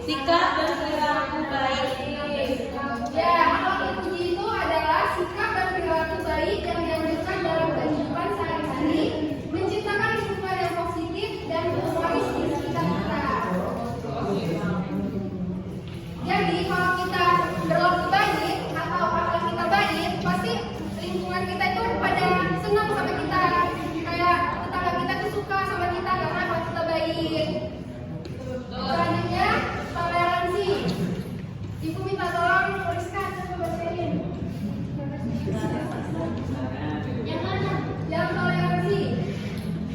sikap dan perilaku baik. Ya, akhlak puji itu adalah sikap dan perilaku baik yang dianjurkan dalam kehidupan sehari-hari, menciptakan lingkungan yang positif dan humoris di sekitar kita. Jadi kalau kita berlaku baik atau akhlak kita baik, pasti lingkungan kita itu pada senang sama kita. Kayak tetangga kita tuh suka sama kita karena akhlak kita baik. Selanjutnya, toleransi. Ibu minta tolong tuliskan sama bacain. Yang mana? Yang toleransi.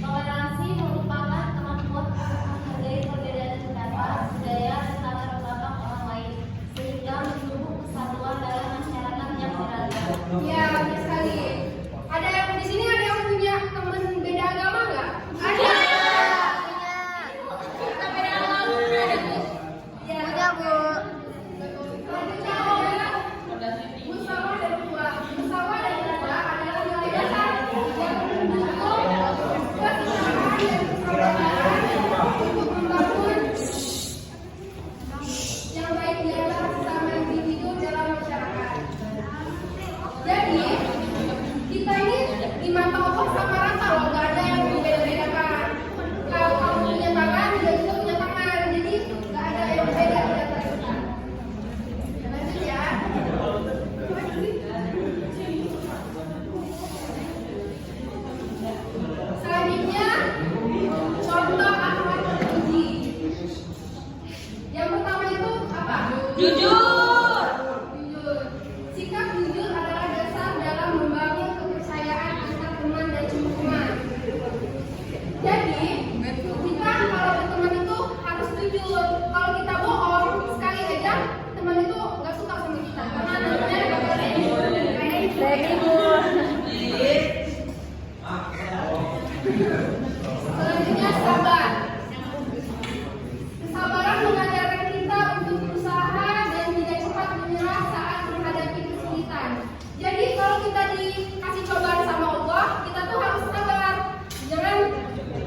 Toleransi merupakan kemampuan untuk menghargai perbedaan pendapat, budaya, dan latar belakang orang lain, sehingga mendukung kesatuan dalam masyarakat yang beragam. Ya, benar sekali. Ada yang di sini ada yang punya teman beda agama nggak? Ada. Kita beda agama ada Bu. Ya. Punya, Bu. Selanjutnya adalah musyawarah dan ukhuwah. Musyawarah dan ukhuwah adalah nilai dasar yang mendukung kesetaraan dan persaudaraan untuk membangun yang baik di antara sesama individu dalam masyarakat. Jadi kita ini di mata Allah sama rata loh, nggak ada yang berbeda-bedakan. Kalau kamu punya tangan, dia juga punya tangan. Jadi nggak ada yang beda di antara kita. Lanjut ya. Selanjutnya, contoh akhlak terpuji. Yang pertama itu apa? Jujur. Jujur. Sikap jujur adalah dasar dalam membangun kepercayaan antar teman dan lingkungan. Jadi, kita kalau berteman itu harus jujur. Kalau kita bohong sekali aja, teman itu nggak suka sama kita. Karena nantinya bakal Baik, Ibu. Selanjutnya sabar. Kesabaran mengajarkan kita untuk berusaha dan tidak cepat menyerah saat menghadapi kesulitan. Jadi kalau kita dikasih cobaan sama Allah, kita tuh harus sabar. Jangan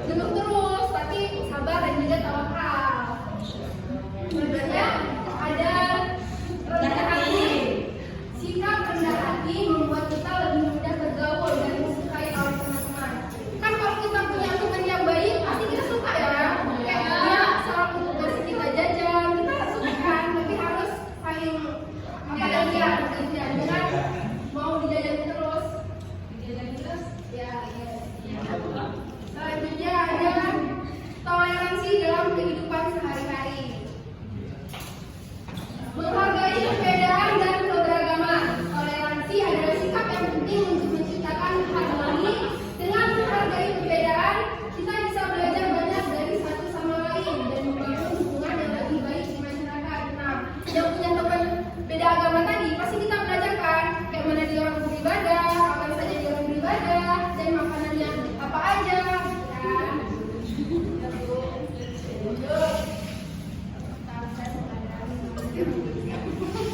jenuh terus, tapi sabar dan juga tawakal. Selanjutnya ada rendah hati. Sikap rendah hati membuat kita lebih mudah bergaul dan disukai oleh teman-teman. Kan kalau kita punya teman yang baik, pasti kita suka ya. Kayak dia selalu ngasih kita jajan, kita suka kan. Tapi harus saling gantian. Jangan mau dijajanin terus. Ya. Selanjutnya ada toleransi dalam kehidupan sehari-hari. Menghargai perbedaan dan keberagaman. Toleransi adalah sikap yang penting untuk menciptakan harmoni. Dengan menghargai perbedaan, kita bisa belajar banyak dari satu sama lain dan membangun hubungan yang lebih baik di masyarakat. Nah, yang punya teman beda agama tadi, pasti kita belajar kan, kayak mana dia orang beribadah, apa saja dia orang beribadah, dan makanannya apa aja, kan?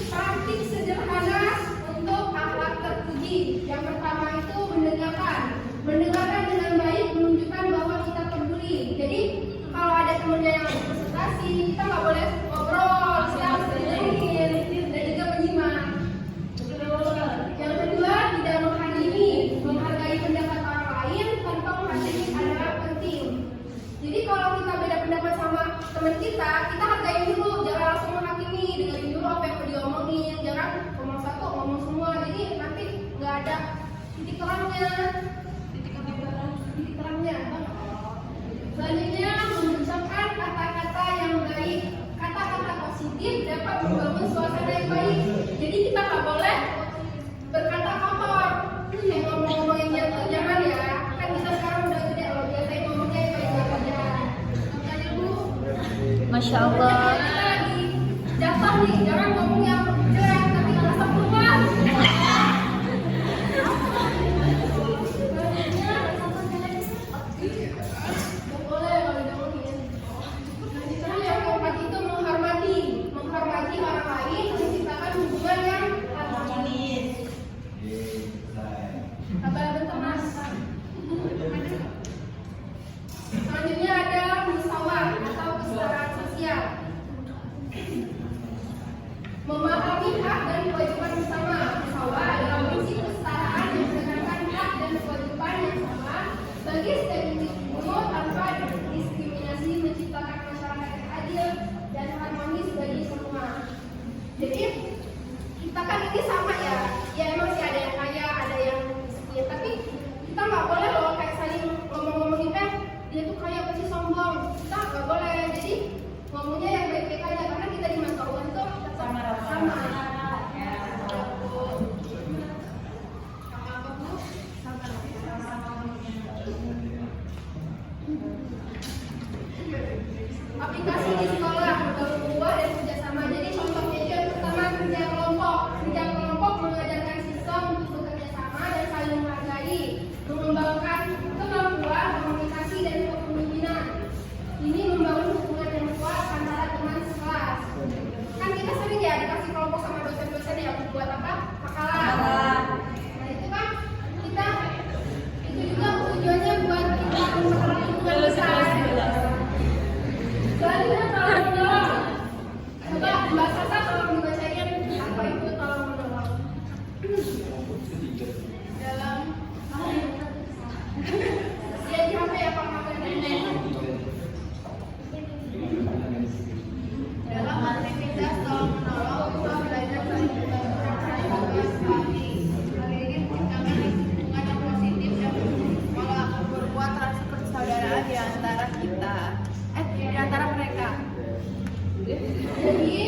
Praktik sederhana untuk akhlak terpuji. Yang pertama itu mendengarkan. Mendengarkan dengan baik menunjukkan bahwa kita peduli. Jadi kalau ada temennya yang presentasi, kita nggak boleh ngobrol, kita harus dengerin dan juga menyimak. Yang kedua, tidak menghakimi. Menghargai pendapat orang lain tanpa menghakimi adalah penting. Jadi kalau kita beda pendapat sama teman kita hargai dulu, jangan langsung menghakimi, dengerin dulu apa yang mau diomongin, jangan ngomong satu, ngomong semua, jadi nanti nggak ada titik terangnya. Selanjutnya, mengucapkan kata-kata yang baik. Kata-kata positif dapat membangun suasana yang baik. Jadi kita nggak boleh berkata kotor, ngomong-ngomong yang jatuh, jangan ya. Kan kita sekarang udah gede loh, biasanya ngomongnya yang baik-baik aja. Makanya Bu, Masya Allah. kita lagi jatuh nih, jangan ngomong yang jelek tapi merasa puas. Nggak boleh kalau ngomongin. Selanjutnya yang keempat itu menghormati. Menghormati orang lain menciptakan hubungan yang harmonis. Sabar dan tenang. Selanjutnya ada musyawarah atau kesetaraan sosial. memahami hak dan kewajiban bersama musyawarah dalam prinsip kesetaraan yang menekankan hak dan kewajiban yang sama bagi setiap individu tanpa diskriminasi, menciptakan masyarakat yang adil dan harmonis bagi semua. Jadi kita kan ini sama ya, ya emang sih ada yang kaya, ada yang miskin, tapi kita nggak boleh loh kayak saling ngomong-ngomongin dia tuh kaya pasti sombong, kita nggak boleh. Jadi ngomongnya yang baik-baik aja karena kita di mata Allah itu sama. Aplikasi di sekolah berbuah dan kerjasama. Jadi contohnya itu yang pertama kerja kelompok. Kerja kelompok mengajarkan siswa untuk bekerja sama dan saling menghargai, mengembangkan kemampuan komunikasi dan kepemimpinan. Ini membangun hubungan yang kuat antara teman sekelas. Kan kita sering ya dikasih kelompok sama dosen-dosen ya buat apa? Makalah. Nah itu kan kita itu juga tujuannya buat kita memperoleh hubungan besar. Selanjutnya tolong menolong. Coba Mbak Sasa tolong dibacain apa itu tolong menolong. Dalam dia di HP ya Pak Makan. Dalam aktivitas tolong menolong kita belajar saling membantu seperti hal ini menciptakan lingkungan yang positif dan malah berbuat rasa persaudaraan di antara kita. Di antara mereka. Jadi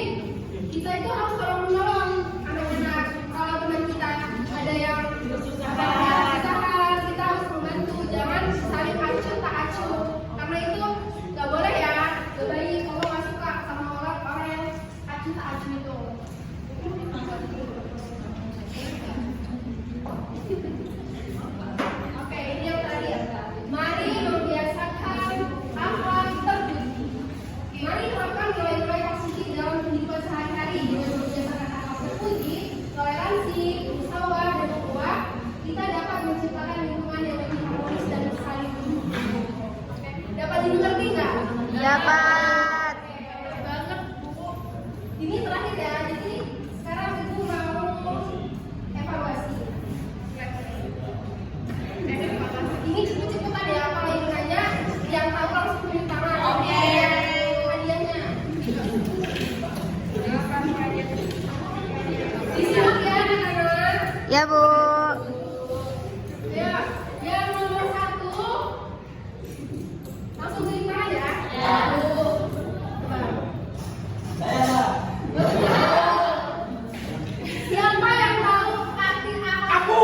kita itu harus tolong menolong anak-anak. Kalau teman kita ada yang kesusahan, kita harus membantu. Jangan saling acuh tak acuh. Karena itu nggak boleh ya. Gak baik kalau nggak suka sama orang yang acuh tak acuh itu. Oke, ini yang terakhir. Mari membiasakan akhlak terpuji. Mari terapkan nilai-nilai positif dalam kehidupan sehari-hari dengan membiasakan akhlak terpuji, toleransi, musyawarah dan ukhuwah. Kita dapat menciptakan lingkungan yang lebih harmonis dan saling mendukung. Oke, dapat dimengerti nggak? Dapat. Oke, banget Bu. Ini terakhir ya. Jadi sekarang Ibu mau evaluasi. Ini cepet-cepetan ya, kalau yang nanya yang tahu langsung tunjuk tangan. Oke. Hadiahnya. Disimak ya anak-anak. Ya, Bu. Ya, yang nomor 1 langsung tunjuk tangan ya. Satu. Siapa yang tahu arti akhlak? Aku.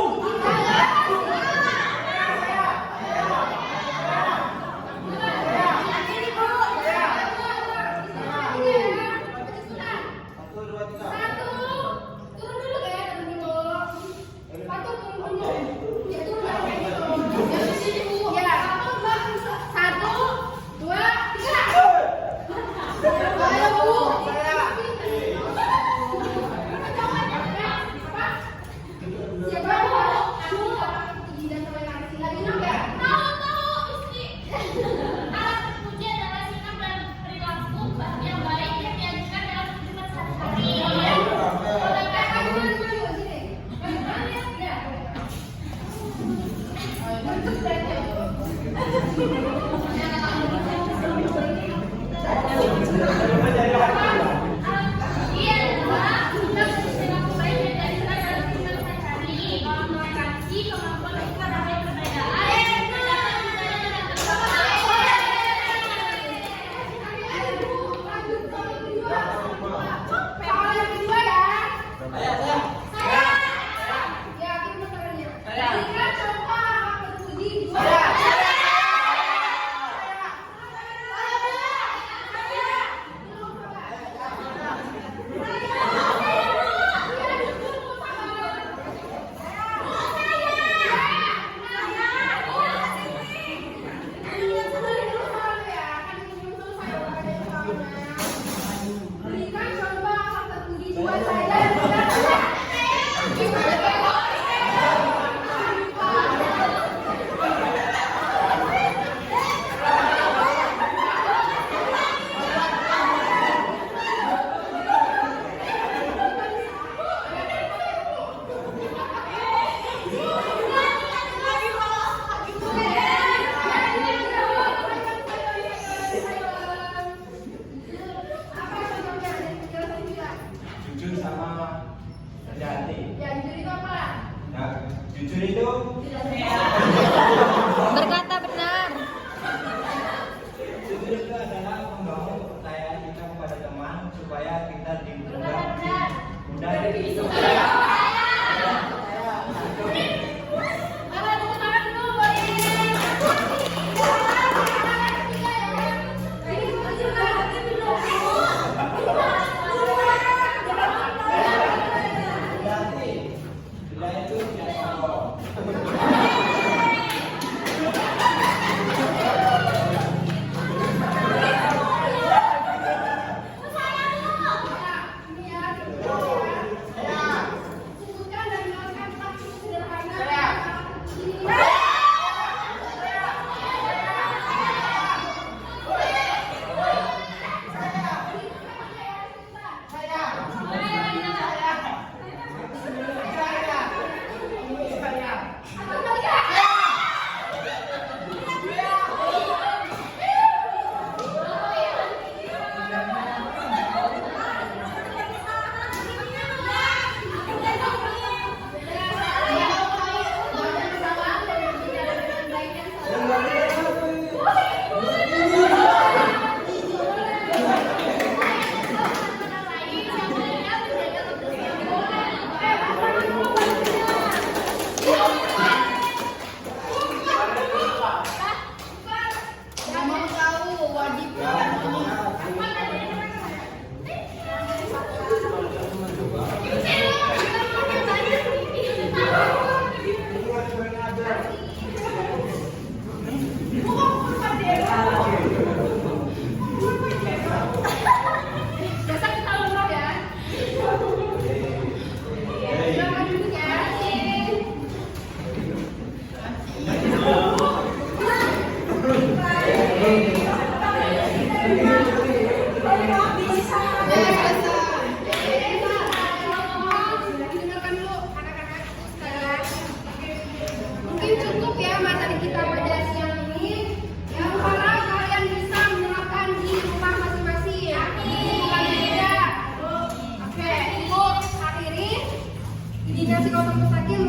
Dengarkan dulu anak-anakku sekalian. Mungkin cukup ya materi kita pada siang ini. Yang harap kalian bisa menerapkan di rumah masing-masing. Bukan beda. Oke, ibu akhiri. Dinas Psikosoial Mustaqim